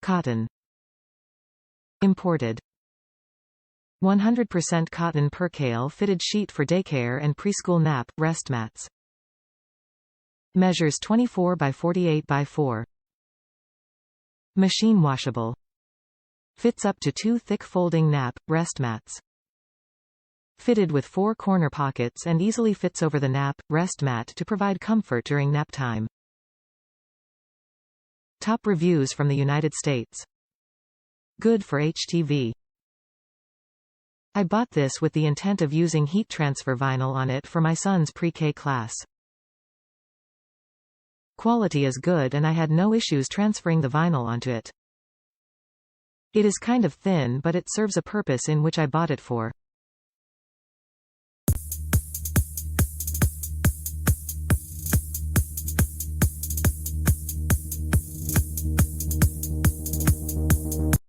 Cotton. Imported. 100% cotton percale fitted sheet for daycare and preschool nap, rest mats. Measures 24 by 48 by 4. Machine washable. Fits up to 2 thick folding nap, rest mats. Fitted with 4 corner pockets and easily fits over the nap, rest mat to provide comfort during nap time. Top reviews from the United States. Good for HTV. I bought this with the intent of using heat transfer vinyl on it for my son's pre-K class. Quality is good and I had no issues transferring the vinyl onto it. It is kind of thin but it serves a purpose in which I bought it for.